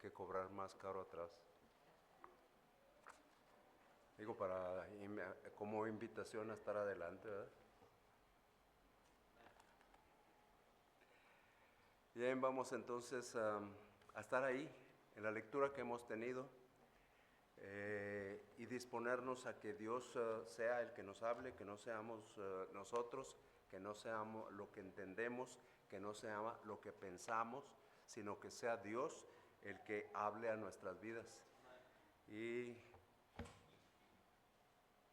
que cobrar más caro atrás. Digo, como invitación a estar adelante, ¿verdad? Bien, vamos entonces a estar ahí en la lectura que hemos tenido y disponernos a que Dios sea el que nos hable, que no seamos nosotros, que no seamos lo que entendemos, que no sea lo que pensamos, sino que sea Dios el que hable a nuestras vidas. Y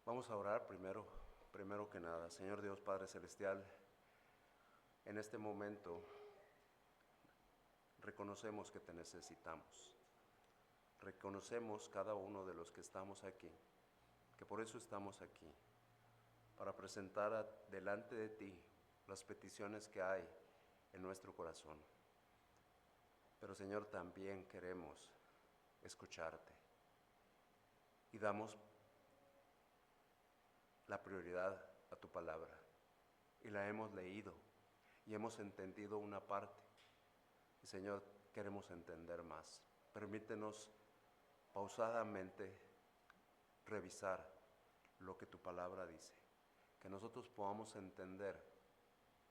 vamos a orar primero que nada. Señor Dios Padre Celestial, en este momento reconocemos que te necesitamos. Reconocemos cada uno de los que estamos aquí, que por eso estamos aquí, para presentar delante de ti las peticiones que hay en nuestro corazón. Pero Señor, también queremos escucharte y damos la prioridad a tu palabra y la hemos leído y hemos entendido una parte. Y Señor, queremos entender más. Permítenos pausadamente revisar lo que tu palabra dice, que nosotros podamos entender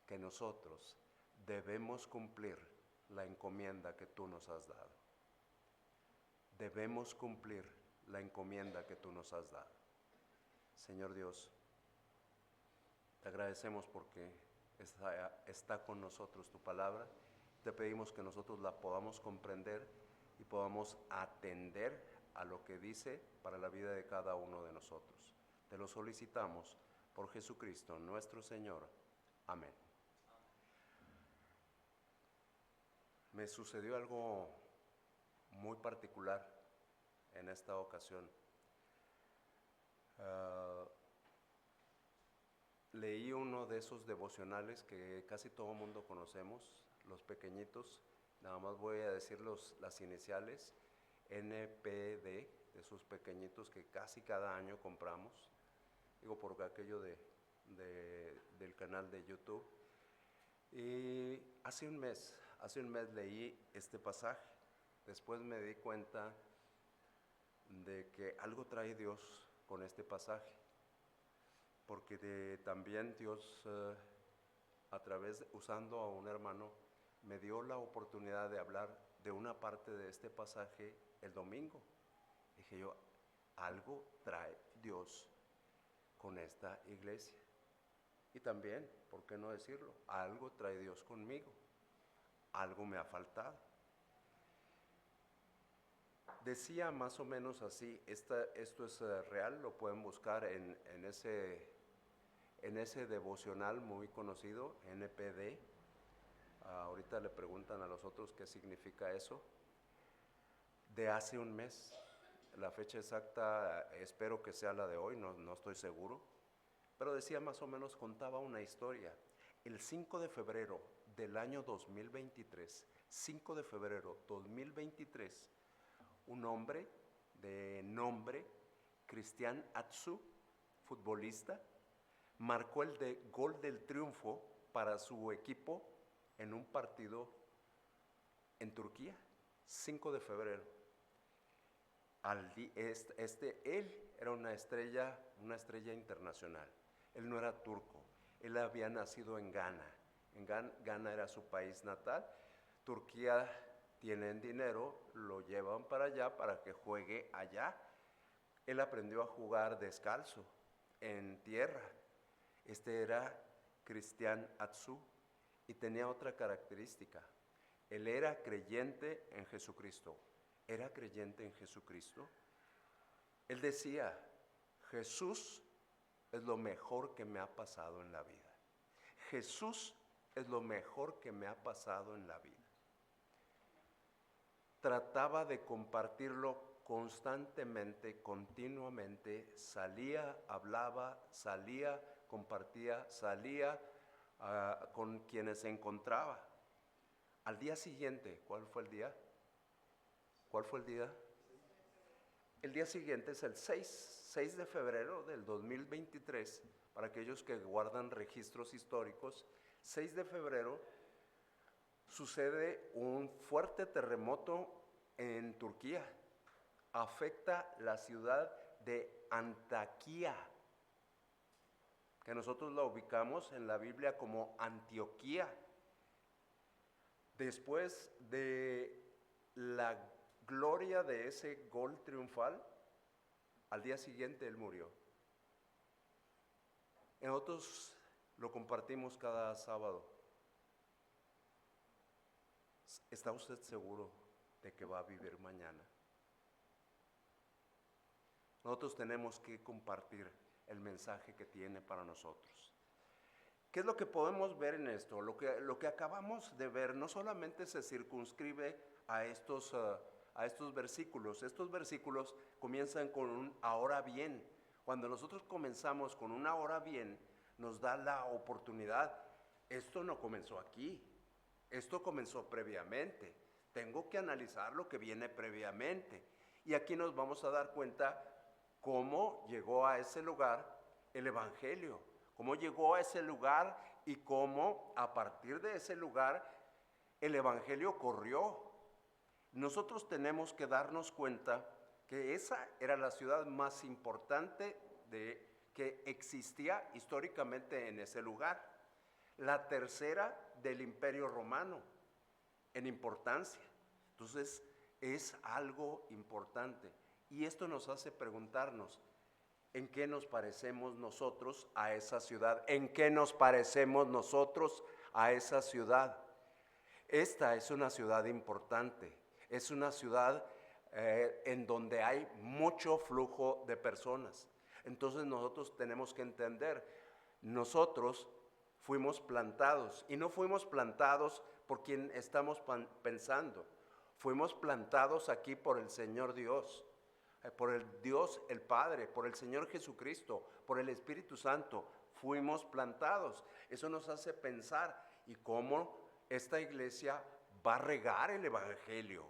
que nosotros debemos cumplir la encomienda que tú nos has dado. Debemos cumplir la encomienda que tú nos has dado. Señor Dios, te agradecemos porque está con nosotros tu palabra. Te pedimos que nosotros la podamos comprender y podamos atender a lo que dice para la vida de cada uno de nosotros. Te lo solicitamos por Jesucristo nuestro Señor. Amén. Me sucedió algo muy particular en esta ocasión. Leí uno de esos devocionales que casi todo el mundo conocemos, los pequeñitos. Nada más voy a decir las iniciales, NPD, de esos pequeñitos que casi cada año compramos. Digo, por aquello del canal de YouTube. Y hace un mes leí este pasaje. Después me di cuenta de que algo trae Dios con este pasaje, porque también Dios, usando a un hermano, me dio la oportunidad de hablar de una parte de este pasaje el domingo. Dije yo, algo trae Dios con esta iglesia. Y también, ¿por qué no decirlo? Algo trae Dios conmigo. Algo me ha faltado. Decía más o menos así, esto es real, lo pueden buscar en ese devocional muy conocido, NPD. Ahorita le preguntan a los otros qué significa eso. De hace un mes, la fecha exacta espero que sea la de hoy, no estoy seguro. Pero decía más o menos, contaba una historia. El 5 de febrero del año 2023, 5 de febrero 2023, un hombre de nombre Cristian Atsu, futbolista, marcó el gol del triunfo para su equipo en un partido en Turquía, 5 de febrero. Él era una estrella internacional. Él no era turco, él había nacido en Ghana. Ghana era su país natal. Turquía tienen dinero, lo llevan para allá para que juegue allá. Él aprendió a jugar descalzo, en tierra. Este era Cristian Atsu y tenía otra característica. Él era creyente en Jesucristo. Era creyente en Jesucristo. Él decía, Jesús es lo mejor que me ha pasado en la vida. Jesús es lo mejor que me ha pasado en la vida. Trataba de compartirlo constantemente, continuamente. Salía, hablaba, salía, compartía, salía con quienes se encontraba. Al día siguiente, ¿cuál fue el día? ¿Cuál fue el día? El día siguiente es el 6 de febrero del 2023, para aquellos que guardan registros históricos. 6 de febrero sucede un fuerte terremoto en Turquía, afecta la ciudad de Antaquía, que nosotros la ubicamos en la Biblia como Antioquía. Después de la gloria de ese gol triunfal, al día siguiente él murió. Nosotros lo compartimos cada sábado. ¿Está usted seguro de que va a vivir mañana? Nosotros tenemos que compartir el mensaje que tiene para nosotros. ¿Qué es lo que podemos ver en esto? Lo que acabamos de ver no solamente se circunscribe a estos versículos. Estos versículos comienzan con un ahora bien. Cuando nosotros comenzamos con un ahora bien, nos da la oportunidad. Esto no comenzó aquí, esto comenzó previamente. Tengo que analizar lo que viene previamente. Y aquí nos vamos a dar cuenta cómo llegó a ese lugar el Evangelio, cómo llegó a ese lugar y cómo a partir de ese lugar el Evangelio corrió. Nosotros tenemos que darnos cuenta que esa era la ciudad más importante que existía históricamente en ese lugar, la tercera del Imperio Romano en importancia. Entonces es algo importante y esto nos hace preguntarnos, ¿en qué nos parecemos nosotros a esa ciudad? ¿En qué nos parecemos nosotros a esa ciudad? Esta es una ciudad importante, es una ciudad en donde hay mucho flujo de personas. Entonces nosotros tenemos que entender, nosotros fuimos plantados y no fuimos plantados por quien estamos pensando, fuimos plantados aquí por el Señor Dios, por el Dios el Padre, por el Señor Jesucristo, por el Espíritu Santo, fuimos plantados. Eso nos hace pensar y cómo esta iglesia va a regar el Evangelio.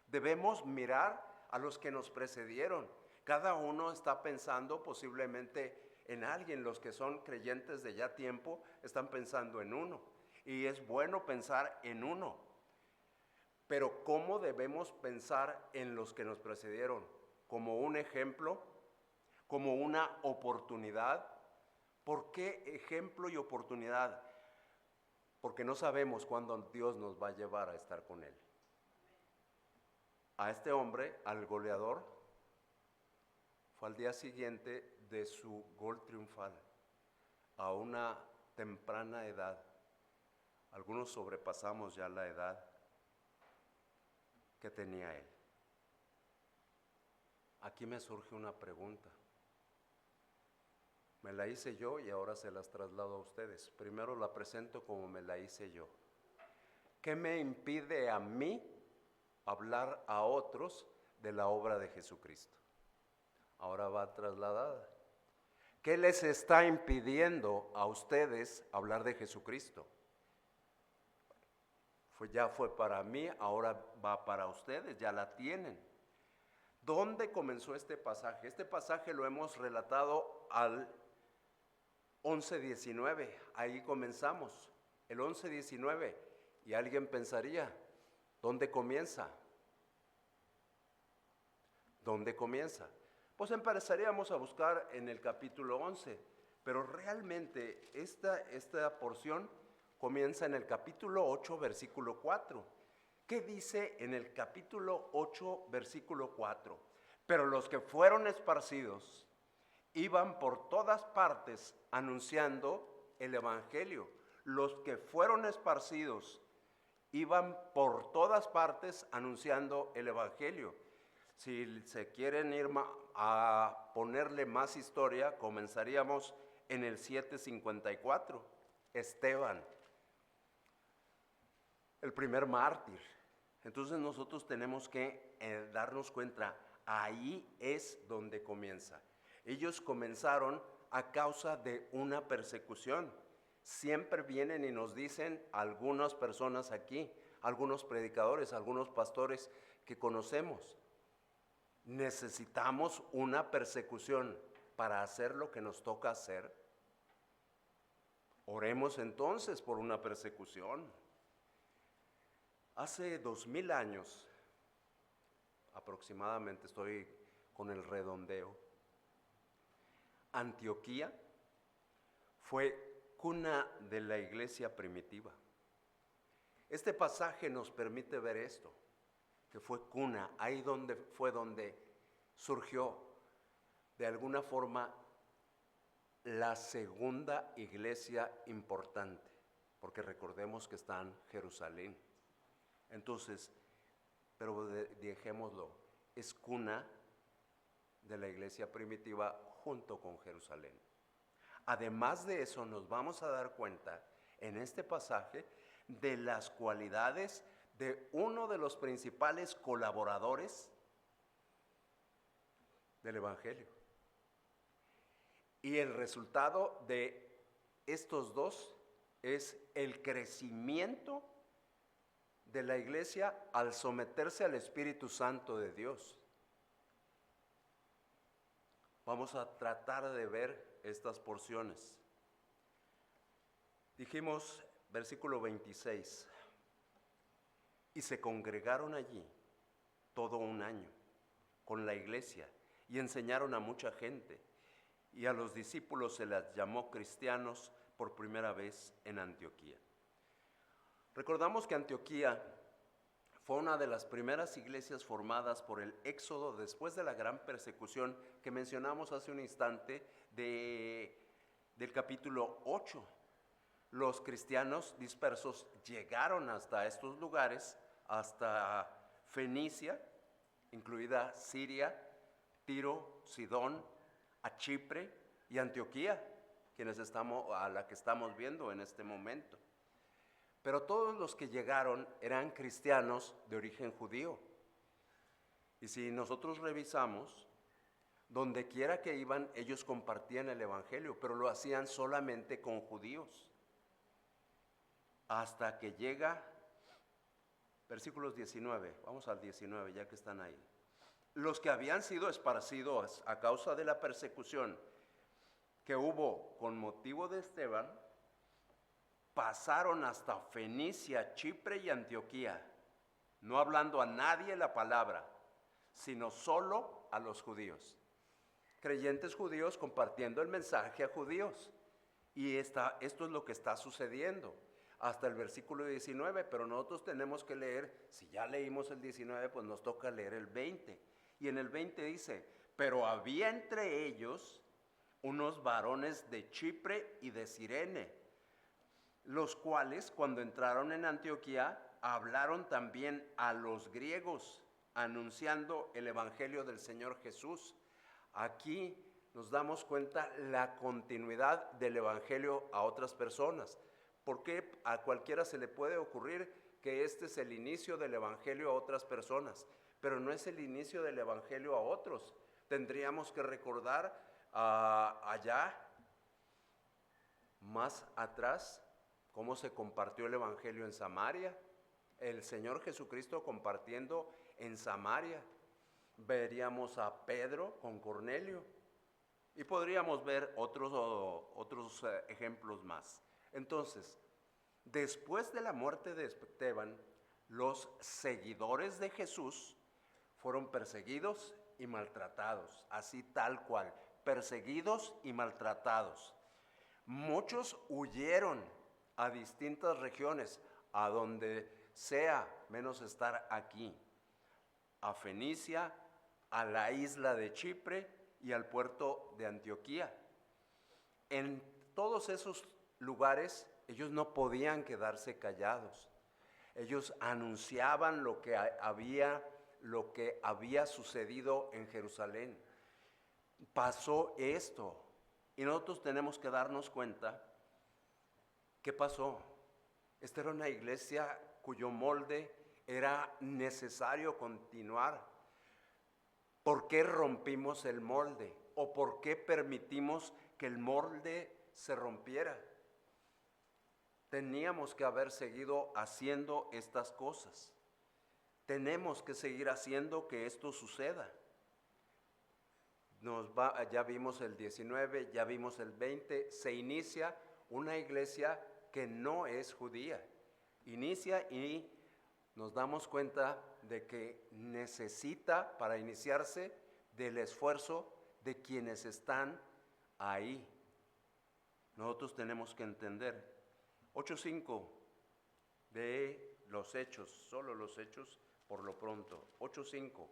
Debemos mirar a los que nos precedieron. Cada uno está pensando posiblemente en alguien. Los que son creyentes de ya tiempo están pensando en uno. Y es bueno pensar en uno. Pero ¿cómo debemos pensar en los que nos precedieron? ¿Como un ejemplo? ¿Como una oportunidad? ¿Por qué ejemplo y oportunidad? Porque no sabemos cuándo Dios nos va a llevar a estar con Él. A este hombre, al goleador, fue al día siguiente de su gol triunfal, a una temprana edad. Algunos sobrepasamos ya la edad que tenía él. Aquí me surge una pregunta. Me la hice yo y ahora se las traslado a ustedes. Primero la presento como me la hice yo. ¿Qué me impide a mí hablar a otros de la obra de Jesucristo? Ahora va trasladada. ¿Qué les está impidiendo a ustedes hablar de Jesucristo? Ya fue para mí, ahora va para ustedes, ya la tienen. ¿Dónde comenzó este pasaje? Este pasaje lo hemos relatado al 11:19, ahí comenzamos, el 11:19, y alguien pensaría, ¿dónde comienza? ¿Dónde comienza? Pues empezaríamos a buscar en el capítulo 11, pero realmente esta porción comienza en el capítulo 8, versículo 4. ¿Qué dice en el capítulo 8, versículo 4? Pero los que fueron esparcidos iban por todas partes anunciando el Evangelio. Los que fueron esparcidos iban por todas partes anunciando el Evangelio. Si se quieren ir a ponerle más historia, comenzaríamos en el 7:54. Esteban, el primer mártir. Entonces nosotros tenemos que darnos cuenta, ahí es donde comienza. Ellos comenzaron a causa de una persecución. Siempre vienen y nos dicen algunas personas aquí, algunos predicadores, algunos pastores que conocemos, necesitamos una persecución para hacer lo que nos toca hacer. Oremos entonces por una persecución. Hace 2000 años aproximadamente, estoy con el redondeo, Antioquía fue cuna de la iglesia primitiva. Este pasaje nos permite ver esto, que fue cuna, ahí fue donde surgió de alguna forma la segunda iglesia importante, porque recordemos que está en Jerusalén. Entonces, pero dejémoslo, es cuna de la iglesia primitiva junto con Jerusalén. Además de eso, nos vamos a dar cuenta en este pasaje de las cualidades de uno de los principales colaboradores del Evangelio. Y el resultado de estos dos es el crecimiento de la iglesia al someterse al Espíritu Santo de Dios. Vamos a tratar de ver estas porciones. Dijimos, versículo 26, y se congregaron allí todo un año con la iglesia y enseñaron a mucha gente, y a los discípulos se les llamó cristianos por primera vez en Antioquía. Recordamos que Antioquía fue una de las primeras iglesias formadas por el éxodo después de la gran persecución que mencionamos hace un instante del capítulo 8. Los cristianos dispersos llegaron hasta estos lugares, hasta Fenicia, incluida Siria, Tiro, Sidón, a Chipre y Antioquía, a la que estamos viendo en este momento. Pero todos los que llegaron eran cristianos de origen judío. Y si nosotros revisamos, donde quiera que iban, ellos compartían el evangelio, pero lo hacían solamente con judíos. Hasta que llega, versículos 19, vamos al 19 ya que están ahí. Los que habían sido esparcidos a causa de la persecución que hubo con motivo de Esteban, pasaron hasta Fenicia, Chipre y Antioquía, no hablando a nadie la palabra, sino solo a los judíos. Creyentes judíos compartiendo el mensaje a judíos. Y esto es lo que está sucediendo hasta el versículo 19, pero nosotros tenemos que leer, si ya leímos el 19, pues nos toca leer el 20. Y en el 20 dice, pero había entre ellos unos varones de Chipre y de Cirene, los cuales cuando entraron en Antioquía hablaron también a los griegos, anunciando el evangelio del Señor Jesús. Aquí nos damos cuenta la continuidad del evangelio a otras personas, porque a cualquiera se le puede ocurrir que este es el inicio del evangelio a otras personas, pero no es el inicio del evangelio a otros. Tendríamos que recordar allá, más atrás, cómo se compartió el evangelio en Samaria, el Señor Jesucristo compartiendo en Samaria. Veríamos a Pedro con Cornelio y podríamos ver otros ejemplos más. Entonces, después de la muerte de Esteban, los seguidores de Jesús fueron perseguidos y maltratados, así tal cual, perseguidos y maltratados. Muchos huyeron a distintas regiones, a donde sea, menos estar aquí, a Fenicia, a la isla de Chipre y al puerto de Antioquía. En todos esos lugares ellos no podían quedarse callados. Ellos anunciaban lo que había sucedido en Jerusalén. Pasó esto y nosotros tenemos que darnos cuenta. ¿Qué pasó? Esta era una iglesia cuyo molde era necesario continuar. ¿Por qué rompimos el molde? ¿O por qué permitimos que el molde se rompiera? Teníamos que haber seguido haciendo estas cosas. Tenemos que seguir haciendo que esto suceda. Ya vimos el 19, ya vimos el 20, se inicia una iglesia que no es judía. Inicia y nos damos cuenta de que necesita para iniciarse del esfuerzo de quienes están ahí. Nosotros tenemos que entender 8:5 de los Hechos, solo los Hechos por lo pronto, 8:5.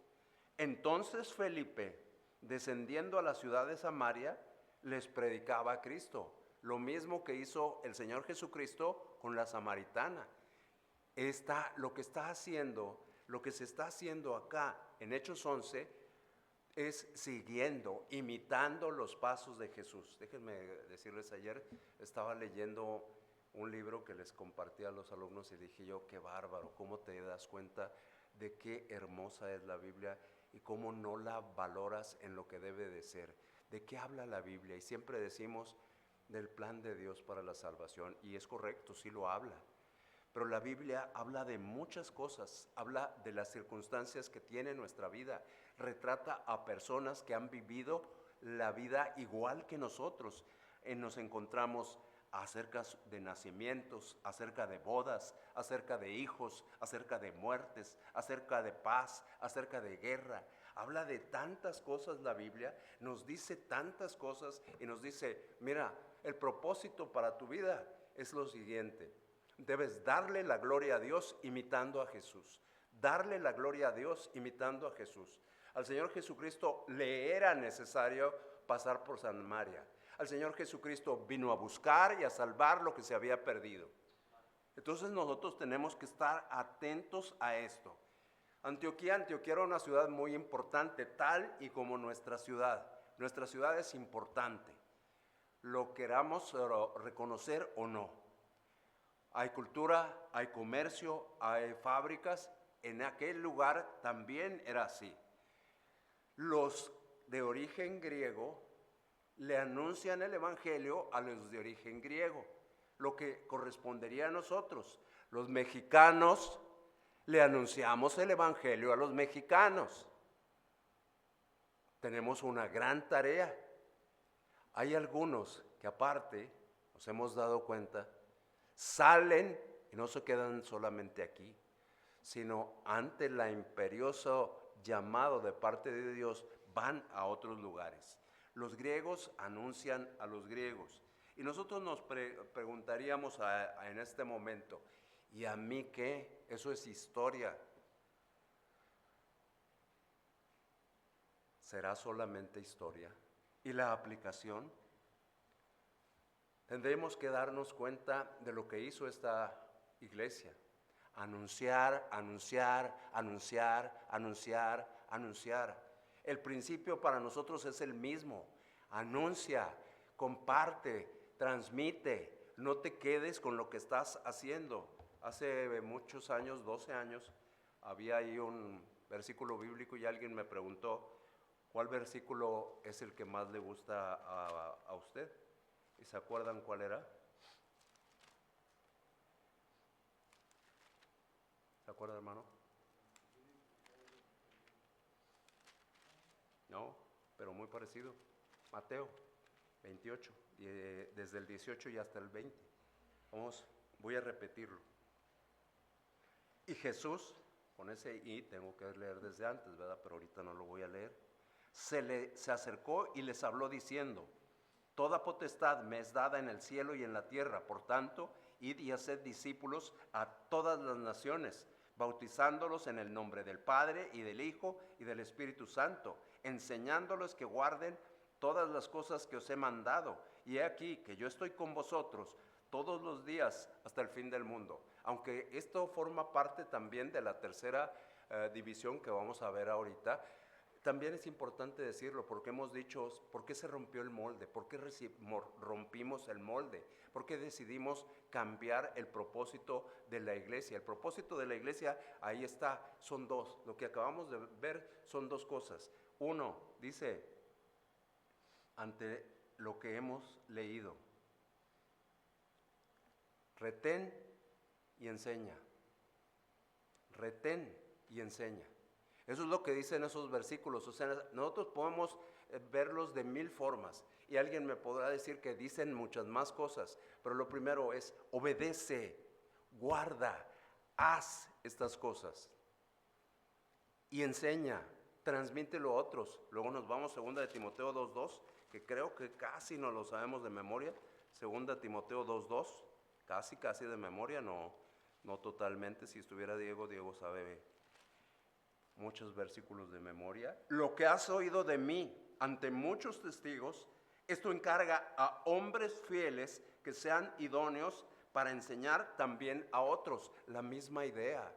Entonces Felipe, descendiendo a la ciudad de Samaria, les predicaba a Cristo, lo mismo que hizo el Señor Jesucristo con la samaritana. Lo que se está haciendo acá en Hechos 11 es siguiendo, imitando los pasos de Jesús. Déjenme decirles, ayer estaba leyendo un libro que les compartí a los alumnos y dije yo, qué bárbaro, cómo te das cuenta de qué hermosa es la Biblia y cómo no la valoras en lo que debe de ser. ¿De qué habla la Biblia? Y siempre decimos del plan de Dios para la salvación, y es correcto, sí lo habla. Pero la Biblia habla de muchas cosas, habla de las circunstancias que tiene nuestra vida, retrata a personas que han vivido la vida igual que nosotros. Nos encontramos acerca de nacimientos, acerca de bodas, acerca de hijos, acerca de muertes, acerca de paz, acerca de guerra. Habla de tantas cosas la Biblia, nos dice tantas cosas y nos dice, mira, el propósito para tu vida es lo siguiente: debes darle la gloria a Dios imitando a Jesús. Darle la gloria a Dios imitando a Jesús. Al Señor Jesucristo le era necesario pasar por Samaria. Al Señor Jesucristo vino a buscar y a salvar lo que se había perdido. Entonces nosotros tenemos que estar atentos a esto. Antioquía era una ciudad muy importante, tal y como nuestra ciudad. Nuestra ciudad es importante, lo queramos reconocer o no. Hay cultura, hay comercio, hay fábricas. En aquel lugar también era así. Los de origen griego le anuncian el evangelio a los de origen griego, lo que correspondería a nosotros. Los mexicanos le anunciamos el evangelio a los mexicanos. Tenemos una gran tarea. Hay algunos que aparte, nos hemos dado cuenta, salen y no se quedan solamente aquí, sino ante la imperioso llamado de parte de Dios, van a otros lugares. Los griegos anuncian a los griegos. Y nosotros nos preguntaríamos en este momento, ¿y a mí qué? Eso es historia. ¿Será solamente historia? ¿Y la aplicación? Tendremos que darnos cuenta de lo que hizo esta iglesia. Anunciar, anunciar, anunciar, anunciar, anunciar. El principio para nosotros es el mismo. Anuncia, comparte, transmite. No te quedes con lo que estás haciendo. Hace muchos años, 12 años, había ahí un versículo bíblico y alguien me preguntó, ¿cuál versículo es el que más le gusta a usted? ¿Y se acuerdan cuál era? ¿Se acuerda, hermano? No, pero muy parecido. Mateo 28, desde el 18 y hasta el 20. Voy a repetirlo. Y Jesús, con ese "y" tengo que leer desde antes, ¿verdad? Pero ahorita no lo voy a leer. Se acercó y les habló diciendo, toda potestad me es dada en el cielo y en la tierra, por tanto, id y haced discípulos a todas las naciones, bautizándolos en el nombre del Padre y del Hijo y del Espíritu Santo, enseñándoles que guarden todas las cosas que os he mandado. Y he aquí que yo estoy con vosotros todos los días hasta el fin del mundo. Aunque esto forma parte también de la tercera división que vamos a ver ahorita, también es importante decirlo porque hemos dicho, ¿por qué se rompió el molde? ¿Por qué rompimos el molde? ¿Por qué decidimos cambiar el propósito de la iglesia? El propósito de la iglesia, ahí está, son dos. Lo que acabamos de ver son dos cosas. Uno, dice, ante lo que hemos leído, retén y enseña. Retén y enseña. Eso es lo que dicen esos versículos. O sea, nosotros podemos verlos de mil formas. Y alguien me podrá decir que dicen muchas más cosas. Pero lo primero es, obedece, guarda, haz estas cosas. y enseña, transmítelo a otros. Luego nos vamos a 2 de Timoteo 2:2, que creo que casi no lo sabemos de memoria. 2 de Timoteo 2:2, casi de memoria, no totalmente. Si estuviera Diego sabe muchos versículos de memoria. Lo que has oído de mí ante muchos testigos, esto encarga a hombres fieles que sean idóneos para enseñar también a otros. La misma idea.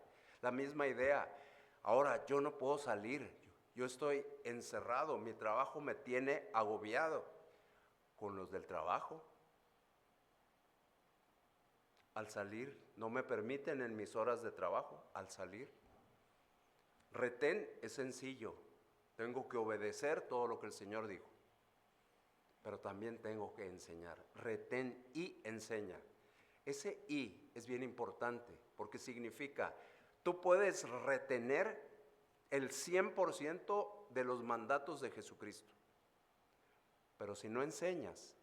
Ahora, yo no puedo salir, yo estoy encerrado, mi trabajo me tiene agobiado. Con los del trabajo, al salir, no me permiten en mis horas de trabajo, al salir. Retén es sencillo, tengo que obedecer todo lo que el Señor dijo, pero también tengo que enseñar. Retén y enseña. Ese y es bien importante porque significa, tú puedes retener el 100% de los mandatos de Jesucristo, pero si no enseñas,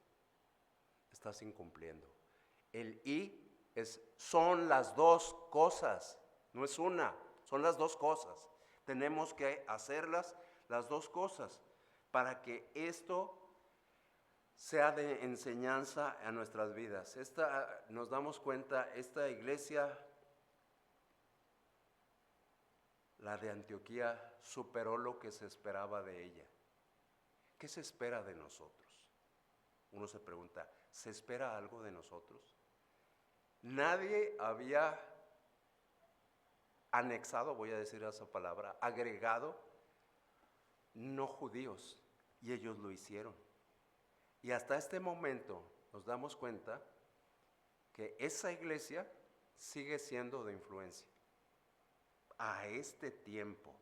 estás incumpliendo. El y son las dos cosas, no es una, son las dos cosas. Tenemos que hacerlas las dos cosas para que esto sea de enseñanza a nuestras vidas. Nos damos cuenta, esta iglesia, la de Antioquía, superó lo que se esperaba de ella. ¿Qué se espera de nosotros? Uno se pregunta, ¿se espera algo de nosotros? Nadie había anexado, voy a decir esa palabra, agregado no judíos, y ellos lo hicieron. Y hasta este momento nos damos cuenta que esa iglesia sigue siendo de influencia a este tiempo.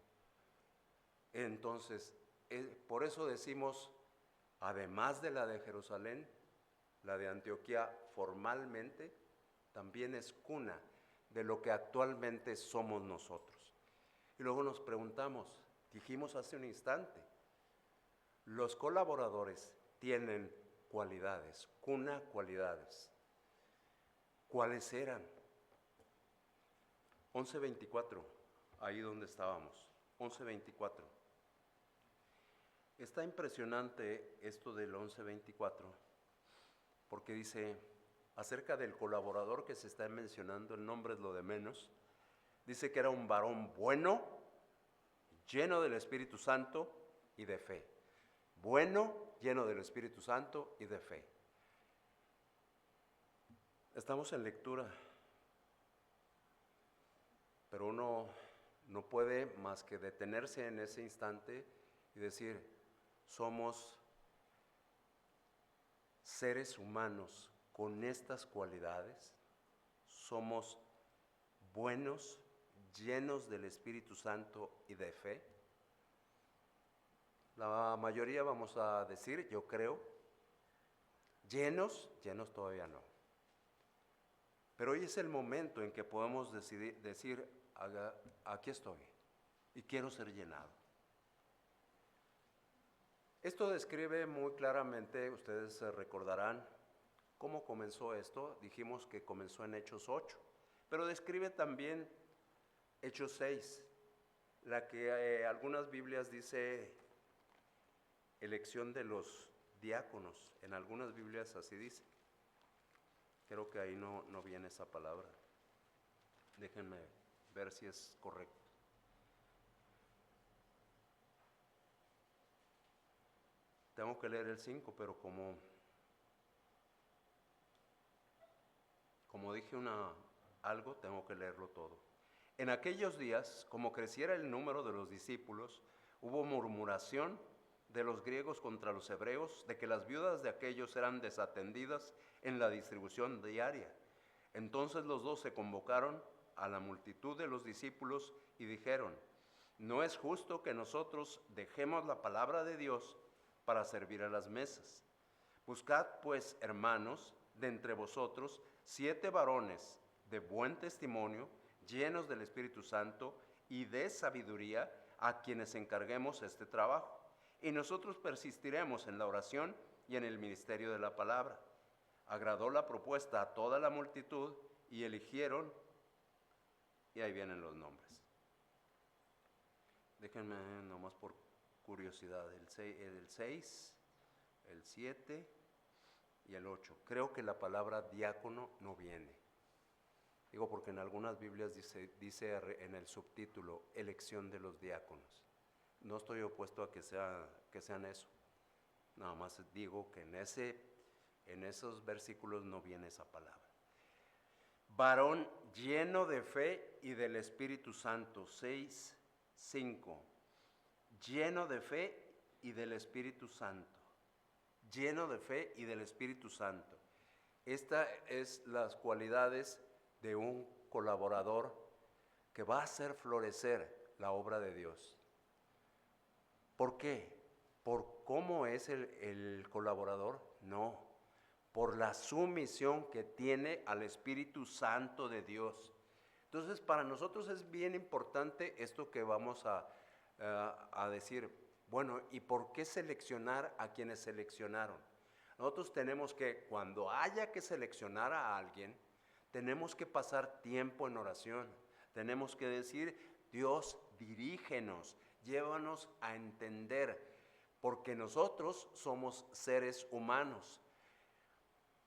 Entonces, por eso decimos, además de la de Jerusalén, la de Antioquía formalmente también es cuna de lo que actualmente somos nosotros. Y luego nos preguntamos, dijimos hace un instante, los colaboradores tienen cualidades, cuna cualidades. ¿Cuáles eran? 11:24, ahí donde estábamos, 11:24. Está impresionante esto del 11:24, porque dice, acerca del colaborador que se está mencionando, el nombre es lo de menos, dice que era un varón bueno, lleno del Espíritu Santo y de fe. Bueno, lleno del Espíritu Santo y de fe. Estamos en lectura, pero uno no puede más que detenerse en ese instante y decir, somos seres humanos con estas cualidades, somos buenos, llenos del Espíritu Santo y de fe. La mayoría vamos a decir, yo creo, llenos todavía no. Pero hoy es el momento en que podemos decir, aquí estoy y quiero ser llenado. Esto describe muy claramente, ustedes se recordarán, cómo comenzó esto. Dijimos que comenzó en Hechos 8, pero describe también Hechos 6, la que algunas Biblias dice elección de los diáconos, en algunas Biblias así dice. Creo que ahí no viene esa palabra. Déjenme ver si es correcto. Tengo que leer el 5, pero como dije algo, tengo que leerlo todo. En aquellos días, como creciera el número de los discípulos, hubo murmuración de los griegos contra los hebreos, de que las viudas de aquellos eran desatendidas en la distribución diaria. Entonces los 12 convocaron a la multitud de los discípulos y dijeron, no es justo que nosotros dejemos la palabra de Dios para servir a las mesas. Buscad pues, hermanos, de entre vosotros 7 varones de buen testimonio, llenos del Espíritu Santo y de sabiduría, a quienes encarguemos este trabajo. Y nosotros persistiremos en la oración y en el ministerio de la palabra. Agradó la propuesta a toda la multitud y eligieron, y ahí vienen los nombres. déjenme nomás por curiosidad, el 6, el 7 y el 8. Creo que la palabra diácono no viene. Digo porque en algunas Biblias dice en el subtítulo, elección de los diáconos. No estoy opuesto a que sean eso. Nada más digo que en esos versículos no viene esa palabra. Varón lleno de fe y del Espíritu Santo, 6:5. Lleno de fe y del Espíritu Santo. Lleno de fe y del Espíritu Santo. Estas es las cualidades de un colaborador que va a hacer florecer la obra de Dios. ¿Por qué? ¿Por cómo es el colaborador? No, por la sumisión que tiene al Espíritu Santo de Dios. Entonces, para nosotros es bien importante esto que vamos a decir. Bueno, ¿y por qué seleccionar a quienes seleccionaron? Nosotros tenemos que, cuando haya que seleccionar a alguien, tenemos que pasar tiempo en oración. Tenemos que decir, Dios, dirígenos, llévanos a entender, porque nosotros somos seres humanos.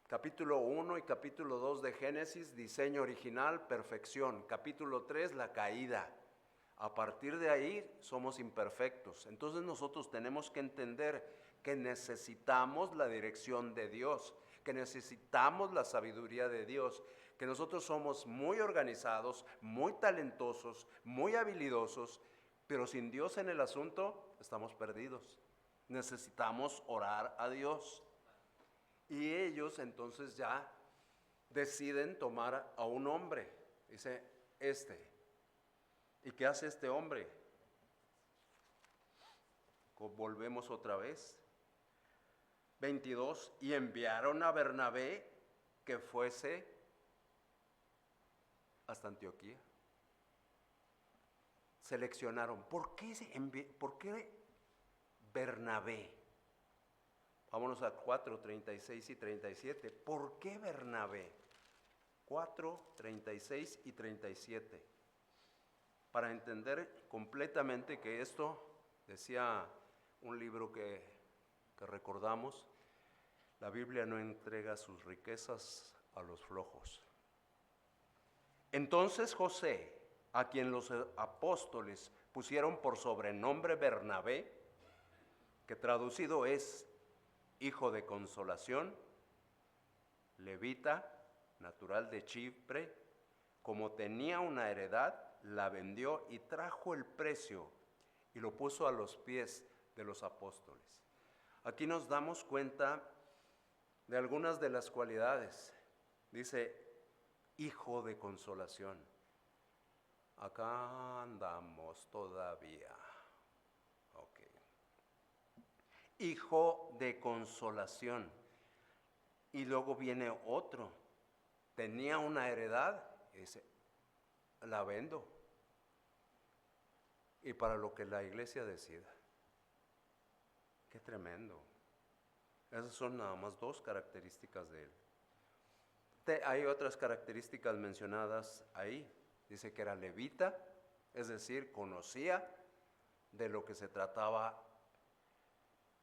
Capítulo 1 y capítulo 2 de Génesis, diseño original, perfección. Capítulo 3, la caída. A partir de ahí somos imperfectos. Entonces nosotros tenemos que entender que necesitamos la dirección de Dios, que necesitamos la sabiduría de Dios, que nosotros somos muy organizados, muy talentosos, muy habilidosos, pero sin Dios en el asunto estamos perdidos. Necesitamos orar a Dios. Y ellos entonces ya deciden tomar a un hombre. Dice, ¿Y qué hace este hombre? Volvemos otra vez. 22, y enviaron a Bernabé que fuese hasta Antioquía. Seleccionaron. ¿Por qué Bernabé? Vámonos a 4, 36 y 37. ¿Por qué Bernabé? 4, 36 y 37. Para entender completamente que esto, decía un libro que recordamos, la Biblia no entrega sus riquezas a los flojos. Entonces José, a quien los apóstoles pusieron por sobrenombre Bernabé, que traducido es hijo de consolación, levita, natural de Chipre, como tenía una heredad, la vendió y trajo el precio y lo puso a los pies de los apóstoles. Aquí nos damos cuenta de algunas de las cualidades. Dice, hijo de consolación. Acá andamos todavía. Ok. Hijo de consolación. Y luego viene otro. Tenía una heredad y dice, la vendo. Y para lo que la iglesia decida. Qué tremendo. Esas son nada más 2 características de él. Hay otras características mencionadas ahí. Dice que era levita, es decir, conocía de lo que se trataba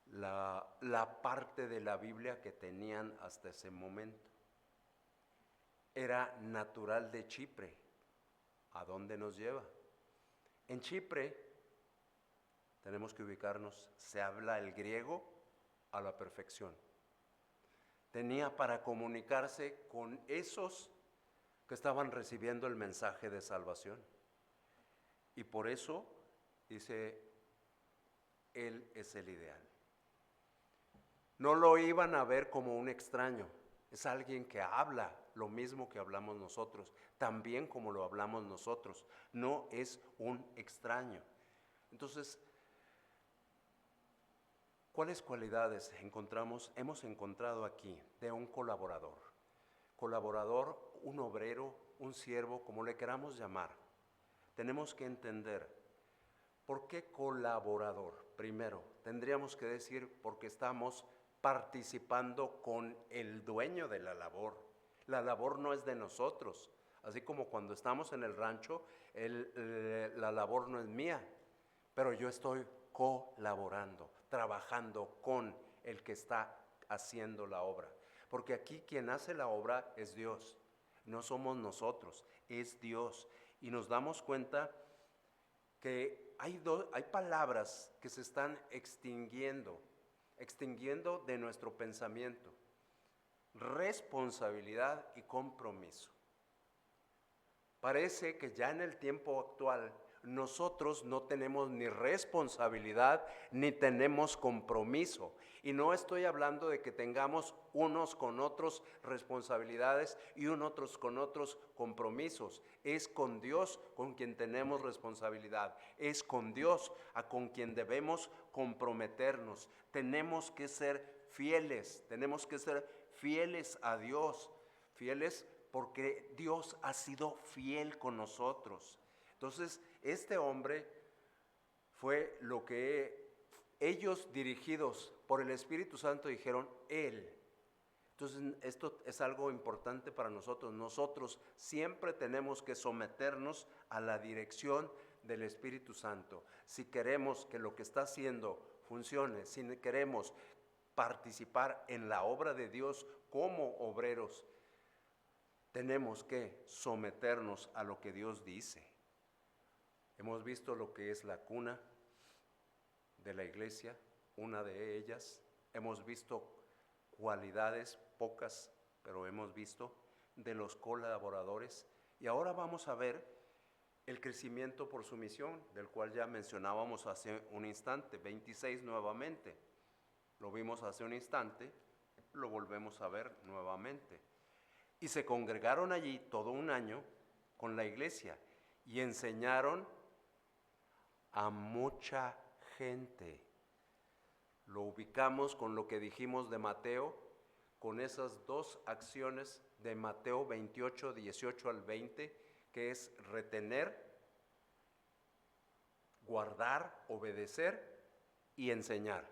la parte de la Biblia que tenían hasta ese momento. Era natural de Chipre. ¿A dónde nos lleva? En Chipre, tenemos que ubicarnos, se habla el griego a la perfección. Tenía para comunicarse con esos que estaban recibiendo el mensaje de salvación. Y por eso, dice, él es el ideal. No lo iban a ver como un extraño, es alguien que habla lo mismo que hablamos nosotros, también como lo hablamos nosotros, no es un extraño. Entonces, ¿cuáles cualidades hemos encontrado aquí de un colaborador? Colaborador, un obrero, un siervo, como le queramos llamar. Tenemos que entender, ¿por qué colaborador? Primero, tendríamos que decir porque estamos participando con el dueño de la labor. La labor no es de nosotros, así como cuando estamos en el rancho, la labor no es mía, pero yo estoy colaborando, trabajando con el que está haciendo la obra. Porque aquí quien hace la obra es Dios, no somos nosotros, es Dios. Y nos damos cuenta que hay palabras que se están extinguiendo de nuestro pensamiento: responsabilidad y compromiso. Parece que ya en el tiempo actual nosotros no tenemos ni responsabilidad ni tenemos compromiso. Y no estoy hablando de que tengamos unos con otros responsabilidades y otros con otros compromisos. Es con Dios con quien tenemos responsabilidad. Es con Dios con quien debemos comprometernos. Tenemos que ser fieles a Dios, fieles porque Dios ha sido fiel con nosotros. Entonces, este hombre fue lo que ellos, dirigidos por el Espíritu Santo, dijeron: Él. Entonces, esto es algo importante para nosotros. Nosotros siempre tenemos que someternos a la dirección del Espíritu Santo. Si queremos que lo que está haciendo funcione, si queremos participar en la obra de Dios como obreros, tenemos que someternos a lo que Dios dice. Hemos visto lo que es la cuna de la iglesia, una de ellas. Hemos visto cualidades, pocas, pero hemos visto, de los colaboradores. Y ahora vamos a ver el crecimiento por sumisión, del cual ya mencionábamos hace un instante, 26 nuevamente. Lo vimos hace un instante, lo volvemos a ver nuevamente. Y se congregaron allí todo un año con la iglesia y enseñaron a mucha gente. Lo ubicamos con lo que dijimos de Mateo, con esas dos acciones de Mateo 28, 18 al 20, que es retener, guardar, obedecer y enseñar.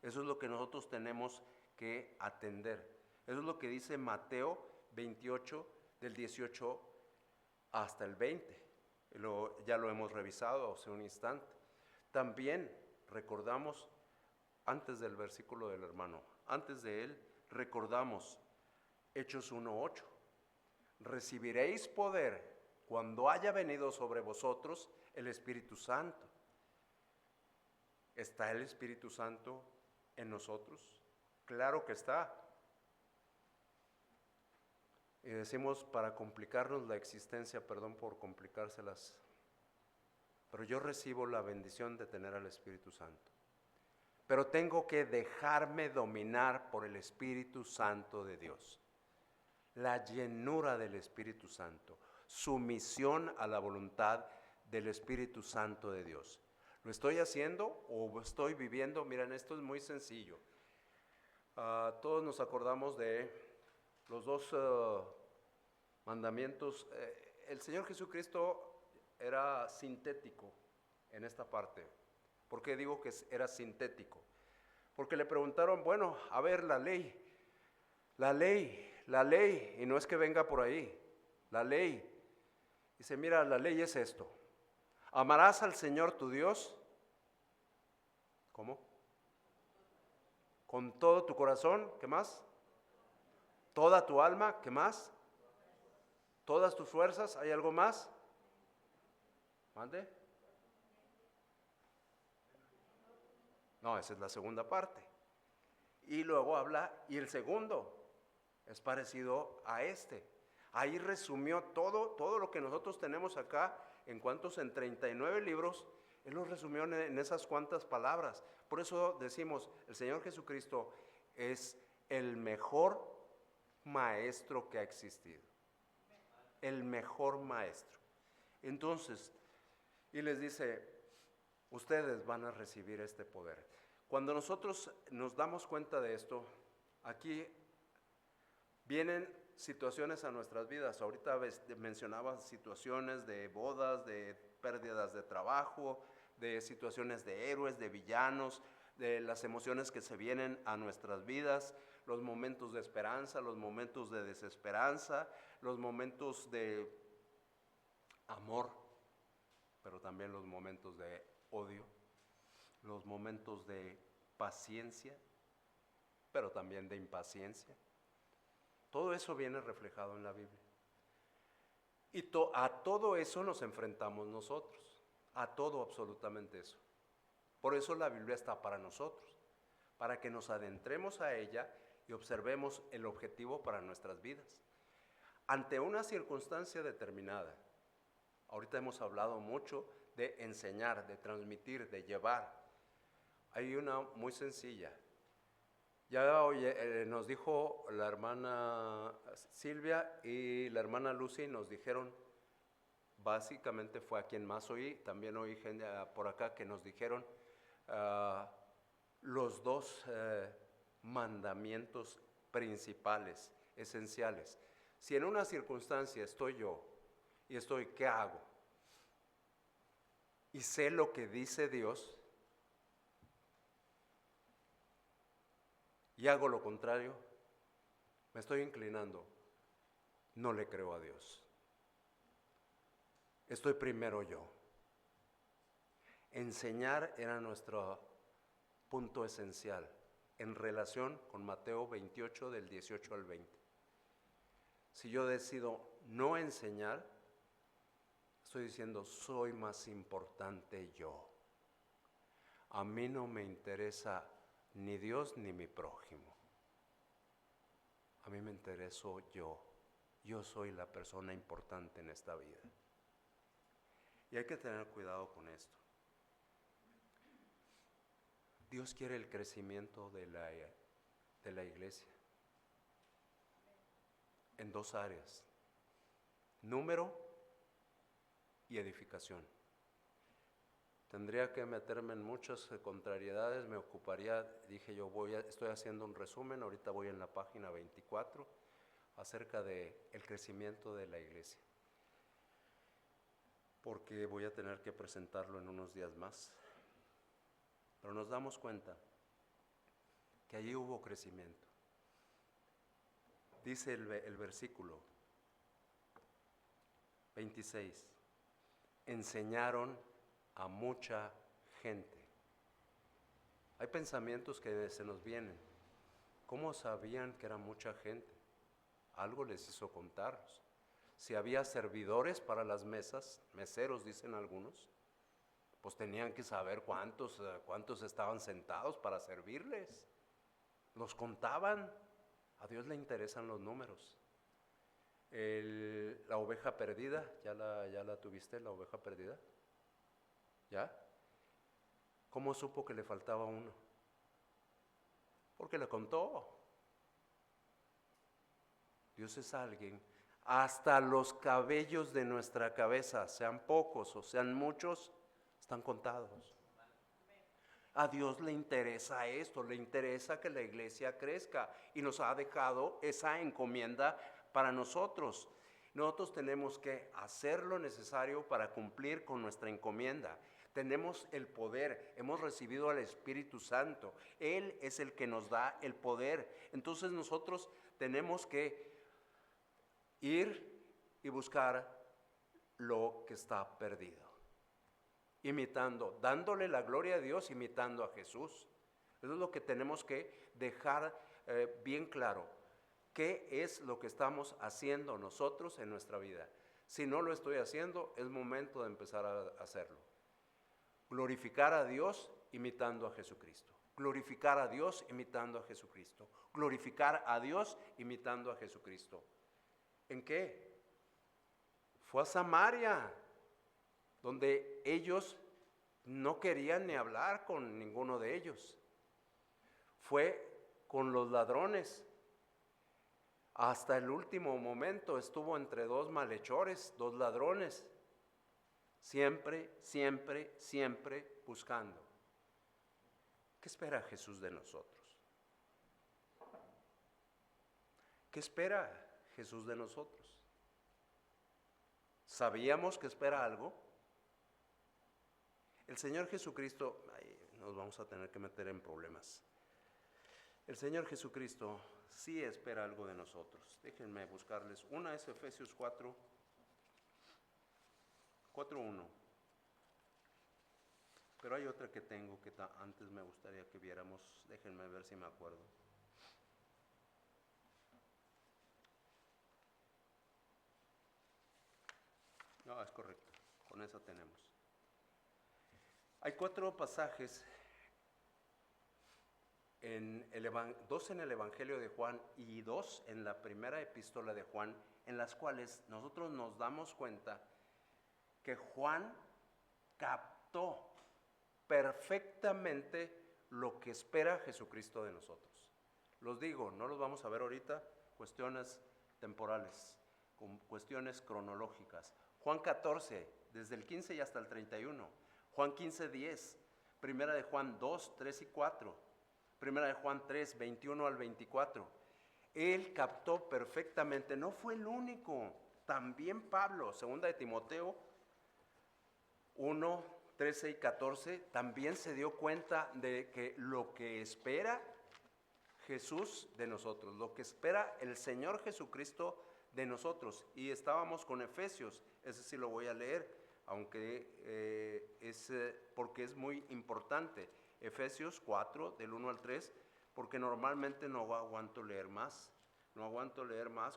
Eso es lo que nosotros tenemos que atender. Eso es lo que dice Mateo 28, del 18 hasta el 20. Ya lo hemos revisado hace un instante. También recordamos, antes del versículo del hermano, antes de él, recordamos Hechos 1:8. Recibiréis poder cuando haya venido sobre vosotros el Espíritu Santo. ¿Está el Espíritu Santo en nosotros? Claro que está. Y decimos, para complicarnos la existencia, perdón por complicárselas, pero yo recibo la bendición de tener al Espíritu Santo. Pero tengo que dejarme dominar por el Espíritu Santo de Dios. La llenura del Espíritu Santo, sumisión a la voluntad del Espíritu Santo de Dios. ¿Lo estoy haciendo o estoy viviendo? Miren, esto es muy sencillo. Todos nos acordamos de los dos mandamientos. El Señor Jesucristo era sintético en esta parte. ¿Por qué digo que era sintético? Porque le preguntaron, bueno, a ver, la ley, y no es que venga por ahí, la ley. Dice, mira, la ley es esto: amarás al Señor tu Dios, ¿cómo? Con todo tu corazón, ¿qué más? Toda tu alma, ¿qué más? Todas tus fuerzas, ¿hay algo más? ¿Mande? No, esa es la segunda parte. Y luego habla, y el segundo es parecido a este. Ahí resumió todo lo que nosotros tenemos acá, en 39 libros, Él lo resumió en esas cuantas palabras. Por eso decimos, el Señor Jesucristo es el mejor maestro que ha existido. El mejor maestro. Entonces, y les dice, ustedes van a recibir este poder. Cuando nosotros nos damos cuenta de esto, aquí vienen situaciones a nuestras vidas. Ahorita mencionaba situaciones de bodas, de pérdidas de trabajo, de situaciones de héroes, de villanos, de las emociones que se vienen a nuestras vidas, los momentos de esperanza, los momentos de desesperanza, los momentos de amor, pero también los momentos de odio, los momentos de paciencia, pero también de impaciencia. Todo eso viene reflejado en la Biblia. Y a todo eso nos enfrentamos nosotros, a todo absolutamente eso. Por eso la Biblia está para nosotros, para que nos adentremos a ella y observemos el objetivo para nuestras vidas. Ante una circunstancia determinada, ahorita hemos hablado mucho de enseñar, de transmitir, de llevar. Hay una muy sencilla. Ya nos dijo la hermana Silvia y la hermana Lucy, nos dijeron, básicamente fue a quien más oí, también oí gente por acá que nos dijeron los dos mandamientos principales, esenciales. Si en una circunstancia estoy yo y ¿qué hago? Y sé lo que dice Dios y hago lo contrario, me estoy inclinando, no le creo a Dios. Estoy primero yo. Enseñar era nuestro punto esencial en relación con Mateo 28 del 18 al 20. Si yo decido no enseñar, estoy diciendo soy más importante yo. A mí no me interesa ni Dios ni mi prójimo. A mí me intereso yo. Yo soy la persona importante en esta vida. Y hay que tener cuidado con esto. Dios quiere el crecimiento de la iglesia en dos áreas: número y edificación. Tendría que meterme en muchas contrariedades, me ocuparía, dije yo, estoy haciendo un resumen, ahorita voy en la página 24, acerca del crecimiento de la iglesia, porque voy a tener que presentarlo en unos días más. Pero nos damos cuenta que allí hubo crecimiento. Dice el versículo 26, enseñaron a mucha gente. Hay pensamientos que se nos vienen. ¿Cómo sabían que era mucha gente? Algo les hizo contarlos. Si había servidores para las mesas, meseros dicen algunos, pues tenían que saber cuántos estaban sentados para servirles. Los contaban. A Dios le interesan los números. La oveja perdida, ¿ya la tuviste, la oveja perdida? ¿Ya? ¿Cómo supo que le faltaba uno? Porque le contó. Dios es alguien, hasta los cabellos de nuestra cabeza, sean pocos o sean muchos, están contados. A Dios le interesa esto, le interesa que la iglesia crezca y nos ha dejado esa encomienda para nosotros. Nosotros tenemos que hacer lo necesario para cumplir con nuestra encomienda. Tenemos el poder, hemos recibido al Espíritu Santo. Él es el que nos da el poder. Entonces nosotros tenemos que ir y buscar lo que está perdido. Imitando, dándole la gloria a Dios, imitando a Jesús. Eso es lo que tenemos que dejar bien claro. ¿Qué es lo que estamos haciendo nosotros en nuestra vida? Si no lo estoy haciendo, es momento de empezar a hacerlo. Glorificar a Dios imitando a Jesucristo. Glorificar a Dios imitando a Jesucristo. Glorificar a Dios imitando a Jesucristo. ¿En qué? Fue a Samaria, donde ellos no querían ni hablar con ninguno de ellos. Fue con los ladrones. Hasta el último momento estuvo entre dos malhechores, dos ladrones. Siempre, siempre, siempre buscando. ¿Qué espera Jesús de nosotros? ¿Qué espera Jesús de nosotros? ¿Sabíamos que espera algo? El Señor Jesucristo, nos vamos a tener que meter en problemas. El Señor Jesucristo sí espera algo de nosotros. Déjenme buscarles. Una es Efesios 4:1. Pero hay otra que tengo que antes me gustaría que viéramos. Déjenme ver si me acuerdo. No, es correcto. Con esa tenemos. Hay 4 pasajes, dos en el Evangelio de Juan y 2 en la primera epístola de Juan, en las cuales nosotros nos damos cuenta que Juan captó perfectamente lo que espera Jesucristo de nosotros. Los digo, no los vamos a ver ahorita, cuestiones temporales, cuestiones cronológicas. Juan 14, desde el 15 y hasta el 31. Juan 15, 10. Primera de Juan 2, 3 y 4. Primera de Juan 3, 21 al 24. Él captó perfectamente, no fue el único, también Pablo, segunda de Timoteo 1, 13 y 14, también se dio cuenta de que lo que espera Jesús de nosotros, lo que espera el Señor Jesucristo de nosotros. Y estábamos con Efesios, ese sí lo voy a leer, aunque porque es muy importante. Efesios 4, del 1 al 3, porque normalmente no aguanto leer más,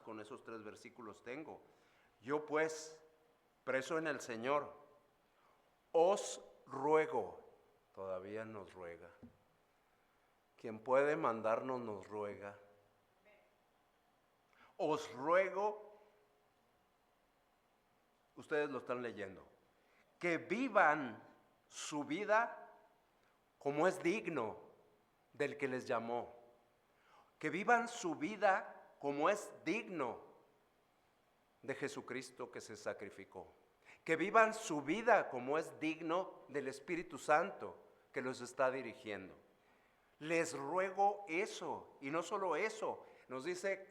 con esos 3 versículos tengo. Yo pues, preso en el Señor, os ruego, todavía nos ruega, quien puede mandarnos nos ruega, os ruego, ustedes lo están leyendo, que vivan su vida como es digno del que les llamó, que vivan su vida como es digno de Jesucristo que se sacrificó, que vivan su vida como es digno del Espíritu Santo que los está dirigiendo. Les ruego eso, y no solo eso, nos dice,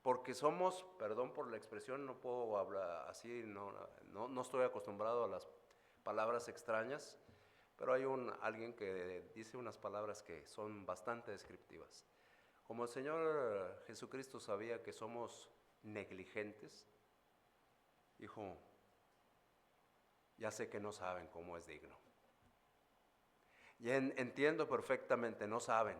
porque somos, perdón por la expresión, no puedo hablar así, no estoy acostumbrado a las palabras extrañas, pero hay alguien que dice unas palabras que son bastante descriptivas. Como el Señor Jesucristo sabía que somos negligentes, dijo, ya sé que no saben cómo es digno. Y entiendo perfectamente, no saben.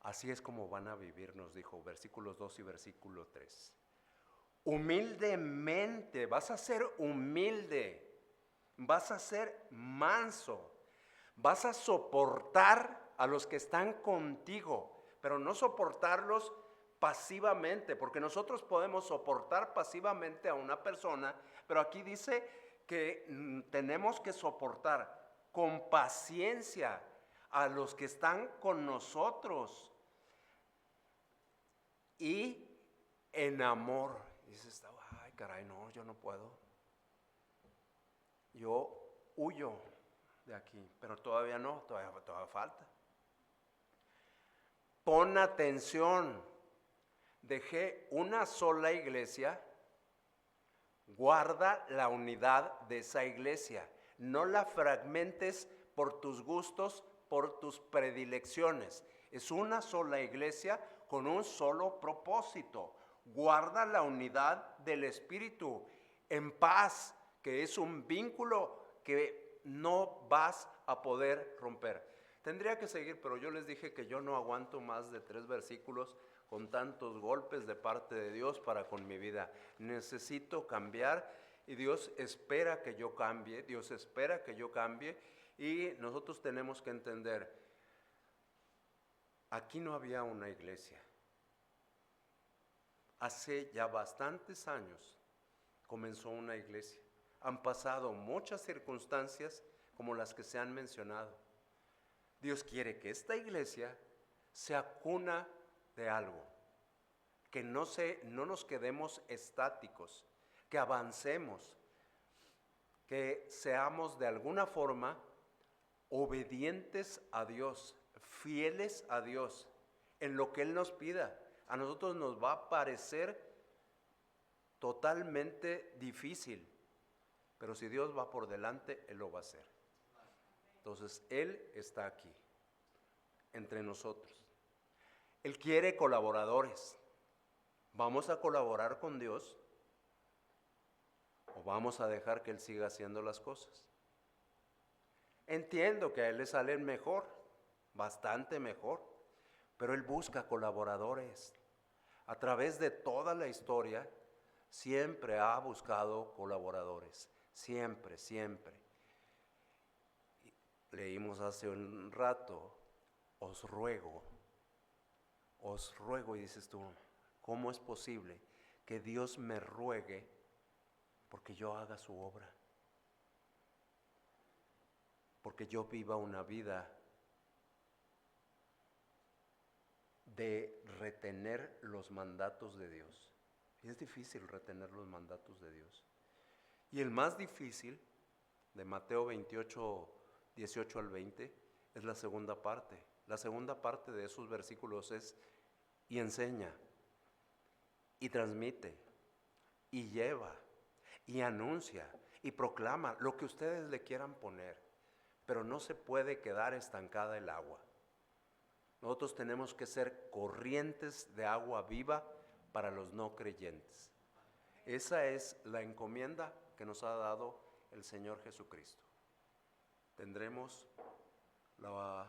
Así es como van a vivir, nos dijo, versículos 2 y versículo 3. Humildemente, vas a ser humilde, vas a ser manso, vas a soportar a los que están contigo, pero no soportarlos pasivamente, porque nosotros podemos soportar pasivamente a una persona, pero aquí dice que tenemos que soportar con paciencia a los que están con nosotros y en amor. Y dices, ay caray, no, yo no puedo. Yo huyo de aquí, pero todavía no, todavía falta. Pon atención, dejé una sola iglesia. Guarda la unidad de esa iglesia, no la fragmentes por tus gustos, por tus predilecciones. Es una sola iglesia con un solo propósito. Guarda la unidad del Espíritu en paz, que es un vínculo que no vas a poder romper. Tendría que seguir, pero yo les dije que yo no aguanto más de 3 versículos con tantos golpes de parte de Dios para con mi vida. Necesito cambiar y Dios espera que yo cambie, y nosotros tenemos que entender, aquí no había una iglesia. Hace ya bastantes años comenzó una iglesia. Han pasado muchas circunstancias como las que se han mencionado. Dios quiere que esta iglesia sea cuna de algo, que no nos quedemos estáticos, que avancemos, que seamos de alguna forma obedientes a Dios, fieles a Dios en lo que Él nos pida. A nosotros nos va a parecer totalmente difícil, pero si Dios va por delante, Él lo va a hacer. Entonces, Él está aquí, entre nosotros. Él quiere colaboradores. Vamos a colaborar con Dios ¿O vamos a dejar que Él siga haciendo las cosas? Entiendo que a Él le salen mejor, bastante mejor, pero Él busca colaboradores. A través de toda la historia, siempre ha buscado colaboradores, siempre, siempre. Leímos hace un rato, os ruego, y dices tú, ¿cómo es posible que Dios me ruegue porque yo haga su obra? Porque yo viva una vida de retener los mandatos de Dios. Y es difícil retener los mandatos de Dios. Y el más difícil, de Mateo 28, 18 al 20, es la segunda parte. La segunda parte de esos versículos es: y enseña, y transmite, y lleva, y anuncia, y proclama lo que ustedes le quieran poner. Pero no se puede quedar estancada el agua. Nosotros tenemos que ser corrientes de agua viva para los no creyentes. Esa es la encomienda que nos ha dado el Señor Jesucristo. Tendremos la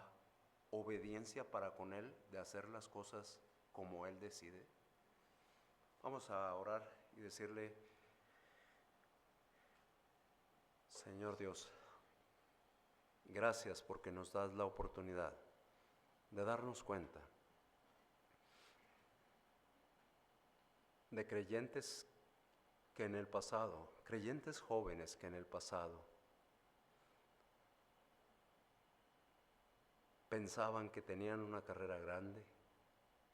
obediencia para con Él de hacer las cosas como Él decide. Vamos a orar y decirle: Señor Dios, gracias porque nos das la oportunidad de darnos cuenta de creyentes que en el pasado, creyentes jóvenes que en el pasado pensaban que tenían una carrera grande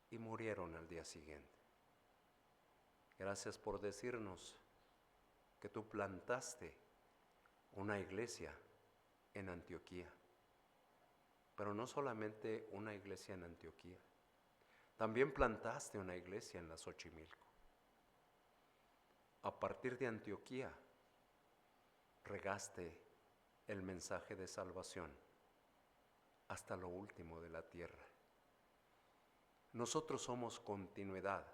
y murieron al día siguiente. Gracias por decirnos que tú plantaste una iglesia en Antioquía, pero no solamente una iglesia en Antioquía, también plantaste una iglesia en la Xochimilco. A partir de Antioquía, regaste el mensaje de salvación hasta lo último de la tierra. Nosotros somos continuidad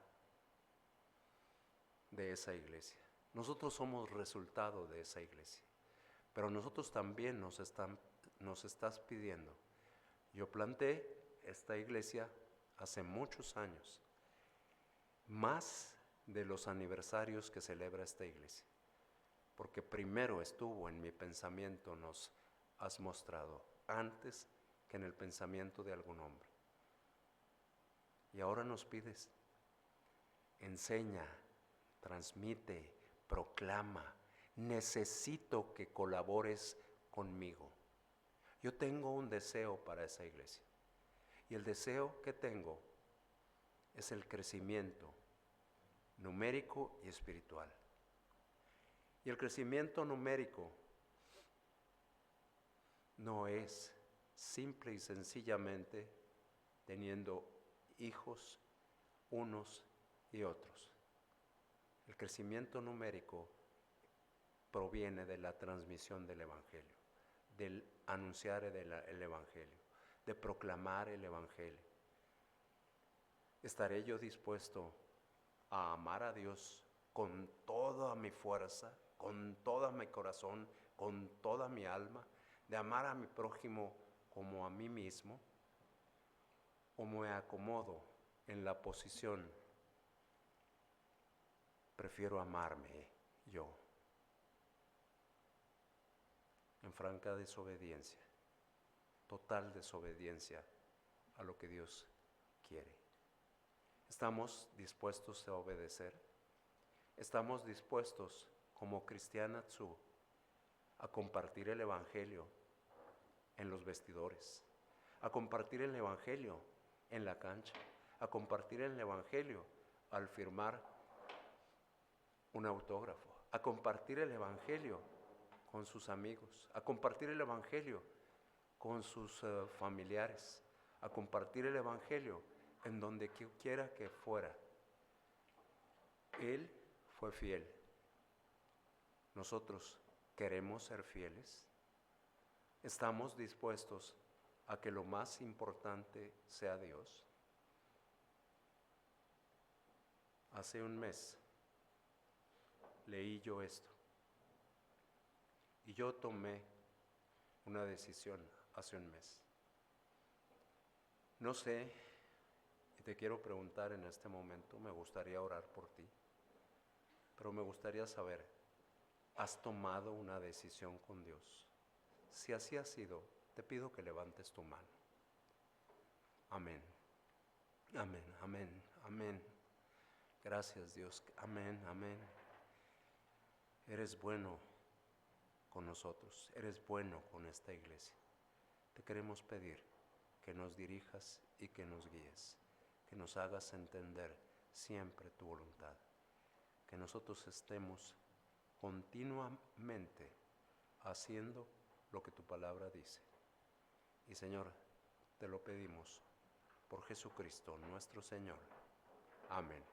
de esa iglesia. Nosotros somos resultado de esa iglesia. Pero nosotros también nos estás pidiendo. Yo planté esta iglesia hace muchos años, más de los aniversarios que celebra esta iglesia, porque primero estuvo en mi pensamiento, nos has mostrado, antes que en el pensamiento de algún hombre. Y ahora nos pides: enseña, transmite, proclama. Necesito que colabores conmigo. Yo tengo un deseo para esa iglesia, y el deseo que tengo es el crecimiento numérico y espiritual. Y el crecimiento numérico no es simple y sencillamente teniendo hijos unos y otros. El crecimiento numérico proviene de la transmisión del Evangelio, del anunciar el Evangelio, de proclamar el Evangelio. ¿Estaré yo dispuesto a amar a Dios con toda mi fuerza, con todo mi corazón, con toda mi alma, de amar a mi prójimo como a mí mismo? ¿O me acomodo en la posición: prefiero amarme yo? En franca desobediencia, total desobediencia a lo que Dios quiere. ¿Estamos dispuestos a obedecer? ¿Estamos dispuestos como Cristianazú a compartir el Evangelio en los vestidores, a compartir el Evangelio en la cancha, a compartir el Evangelio al firmar un autógrafo, a compartir el Evangelio con sus amigos, a compartir el Evangelio con sus familiares, a compartir el Evangelio en donde quiera que fuera? Él fue fiel. Nosotros queremos ser fieles. ¿Estamos dispuestos a que lo más importante sea Dios? Hace un mes leí yo esto Y yo tomé una decisión hace un mes. No sé, y te quiero preguntar en este momento, me gustaría orar por ti, pero me gustaría saber, ¿has tomado una decisión con Dios? Si así ha sido, te pido que levantes tu mano. Amén, amén, amén, amén. Gracias Dios, amén, amén. Eres bueno con nosotros, eres bueno con esta iglesia. Te queremos pedir que nos dirijas y que nos guíes, que nos hagas entender siempre tu voluntad, que nosotros estemos continuamente haciendo lo que tu palabra dice. Y Señor, te lo pedimos por Jesucristo nuestro Señor. Amén.